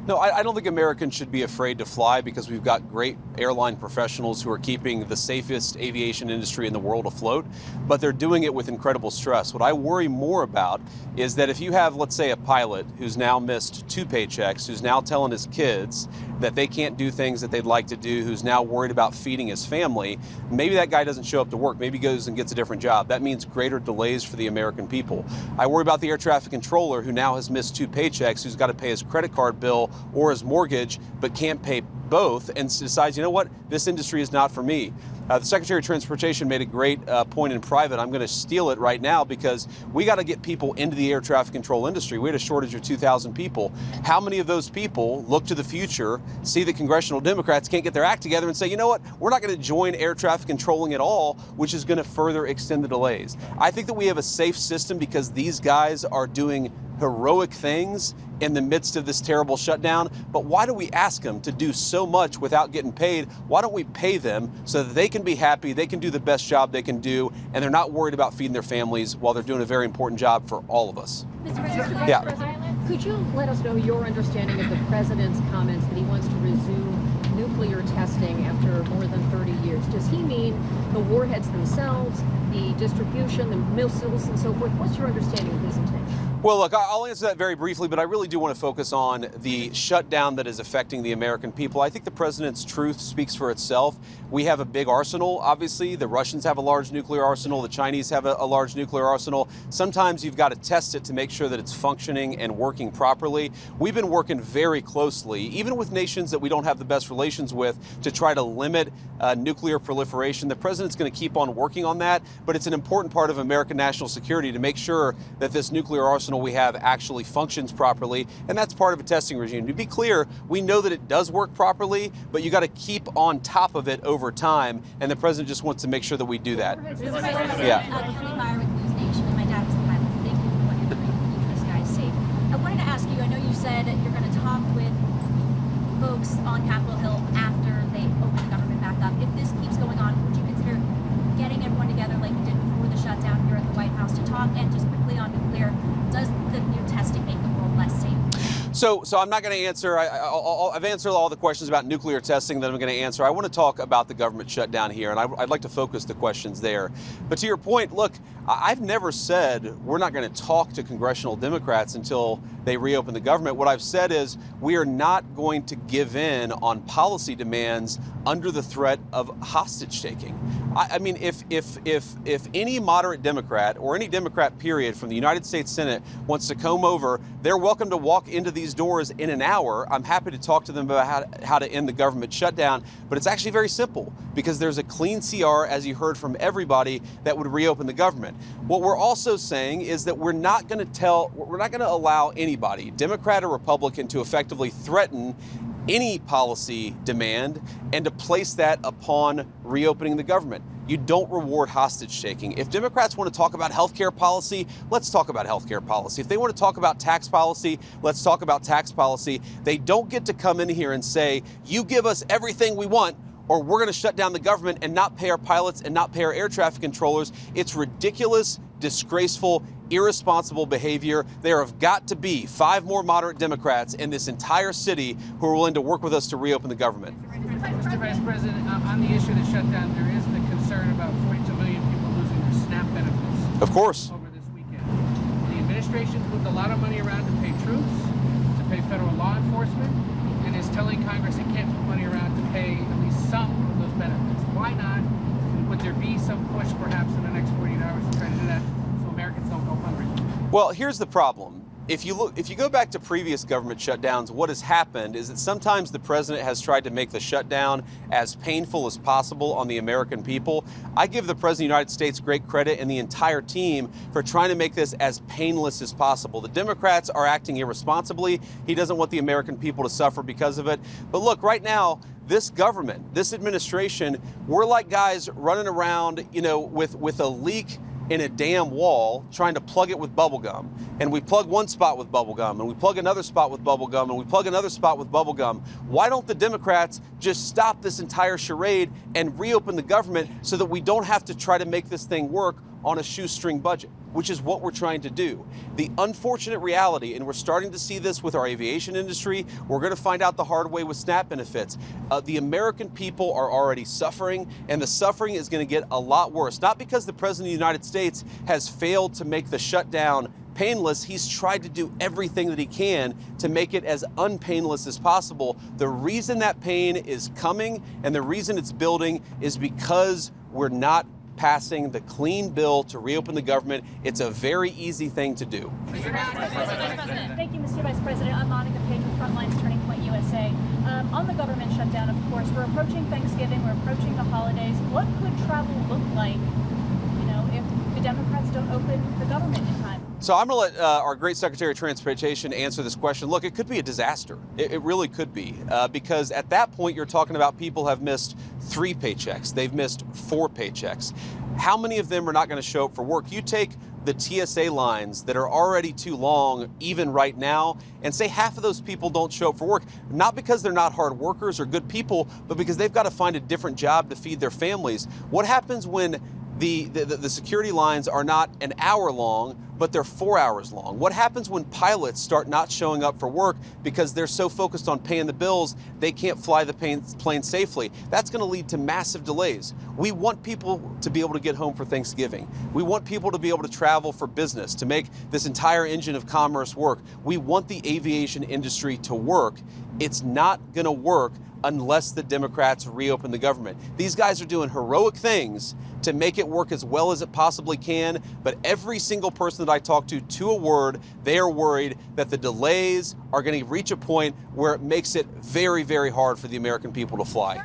No, I don't think Americans should be afraid to fly because we've got great airline professionals who are keeping the safest aviation industry in the world afloat, but they're doing it with incredible stress. What I worry more about is that if you have, let's say, a pilot who's now missed 2 paychecks, who's now telling his kids that they can't do things that they'd like to do, who's now worried about feeding his family, maybe that guy doesn't show up to work, maybe goes and gets a different job. That means greater delays for the American people. I worry about the air traffic controller who now has missed 2 paychecks, who's got to pay his credit card bill or his mortgage, but can't pay both and decides, you know what, this industry is not for me. The Secretary of Transportation made a great point in private. I'm going to steal it right now because we got to get people into the air traffic control industry. We had a shortage of 2,000 people. How many of those people look to the future, see that congressional Democrats can't get their act together and say, you know what, we're not going to join air traffic controlling at all, which is going to further extend the delays. I think that we have a safe system because these guys are doing heroic things in the midst of this terrible shutdown. But why do we ask them to do so much without getting paid? Why don't we pay them so that they can be happy, they can do the best job they can do, and they're not worried about feeding their families while they're doing a very important job for all of us? Mr. Vice President, could you let us know your understanding of the president's comments that he wants to resume nuclear testing after more than 30 years? Does he mean the warheads themselves, the distribution, the missiles, and so forth? What's your understanding of his intention? Well, look, I'll answer that very briefly, but I really do want to focus on the shutdown that is affecting the American people. I think the president's truth speaks for itself. We have a big arsenal, obviously. The Russians have a large nuclear arsenal. The Chinese have a large nuclear arsenal. Sometimes you've got to test it to make sure that it's functioning and working properly. We've been working very closely, even with nations that we don't have the best relations with, to try to limit nuclear proliferation. The president's going to keep on working on that, but it's an important part of American national security to make sure that this nuclear arsenal we have actually functions properly, and that's part of a testing regime. To be clear, we know that it does work properly, but you got to keep on top of it over time, and the president just wants to make sure that we do that. Yeah. I wanted to ask you, I know you said you're going to talk with folks on Capitol Hill after they open the government back up. If this keeps going on, would you consider getting everyone together like you did before the shutdown here at the White House to talk? And just quickly on nuclear, does the new testing make the world less safe? So I'm not going to answer. I've answered all the questions about nuclear testing that I'm going to answer. I want to talk about the government shutdown here, and I'd like to focus the questions there. But to your point, look, I've never said we're not going to talk to congressional Democrats until they reopen the government. What I've said is we are not going to give in on policy demands under the threat of hostage taking. I mean, if any moderate Democrat or any Democrat period from the United States Senate wants to come over, they're welcome to walk into these doors in an hour. I'm happy to talk to them about how to end the government shutdown, but it's actually very simple because there's a clean CR, as you heard from everybody, that would reopen the government. What we're also saying is that we're not going to allow anybody, Democrat or Republican, to effectively threaten any policy demand and to place that upon reopening the government. You don't reward hostage taking. If Democrats want to talk about healthcare policy, let's talk about healthcare policy. If they want to talk about tax policy, let's talk about tax policy. They don't get to come in here and say, you give us everything we want, or we're going to shut down the government and not pay our pilots and not pay our air traffic controllers. It's ridiculous, disgraceful, irresponsible behavior. There have got to be 5 more moderate Democrats in this entire city who are willing to work with us to reopen the government. Mr. Vice President, on the issue of the shutdown, there is the concern about 42 million people losing their SNAP benefits. Of course. Over this weekend. The administration's moved a lot of money around to pay troops, to pay federal law enforcement, and is telling Congress it can't put money around to pay at least some of those benefits. Why not? Would there be some push perhaps in the next 48 hours to try to do that so Americans don't go hungry? Well, here's the problem. If you go back to previous government shutdowns, what has happened is that sometimes the president has tried to make the shutdown as painful as possible on the American people. I give the president of the United States great credit and the entire team for trying to make this as painless as possible. The Democrats are acting irresponsibly. He doesn't want the American people to suffer because of it. But look, right now, this government, this administration, we're like guys running around, with a leak in a damn wall trying to plug it with bubble gum. And we plug one spot with bubble gum, and we plug another spot with bubble gum, and we plug another spot with bubble gum. Why don't the Democrats just stop this entire charade and reopen the government so that we don't have to try to make this thing work on a shoestring budget, which is what we're trying to do. The unfortunate reality, and we're starting to see this with our aviation industry, we're going to find out the hard way with SNAP benefits. The American people are already suffering, and the suffering is going to get a lot worse. Not because the President of the United States has failed to make the shutdown painless. He's tried to do everything that he can to make it as unpainless as possible. The reason that pain is coming and the reason it's building is because we're not passing the clean bill to reopen the government. It's a very easy thing to do. Thank you, Mr. Vice President. I'm Monica Page with Frontlines Turning Point USA. On the government shutdown, of course, we're approaching Thanksgiving, we're approaching the holidays. What could travel look like, if the Democrats don't open the government in time? So I'm going to let our great Secretary of Transportation answer this question. Look, it could be a disaster. It really could be, because at that point you're talking about people have missed 3 paychecks. They've missed 4 paychecks. How many of them are not going to show up for work? You take the TSA lines that are already too long, even right now, and say half of those people don't show up for work, not because they're not hard workers or good people, but because they've got to find a different job to feed their families. What happens when the security lines are not an hour long, but they're 4 hours long? What happens when pilots start not showing up for work because they're so focused on paying the bills they can't fly the plane safely? That's going to lead to massive delays. We want people to be able to get home for Thanksgiving. We want people to be able to travel for business, to make this entire engine of commerce work. We want the aviation industry to work. It's not going to work unless the Democrats reopen the government. These guys are doing heroic things to make it work as well as it possibly can, but every single person that I talk to a word, they are worried that the delays are going to reach a point where it makes it very, very hard for the American people to fly.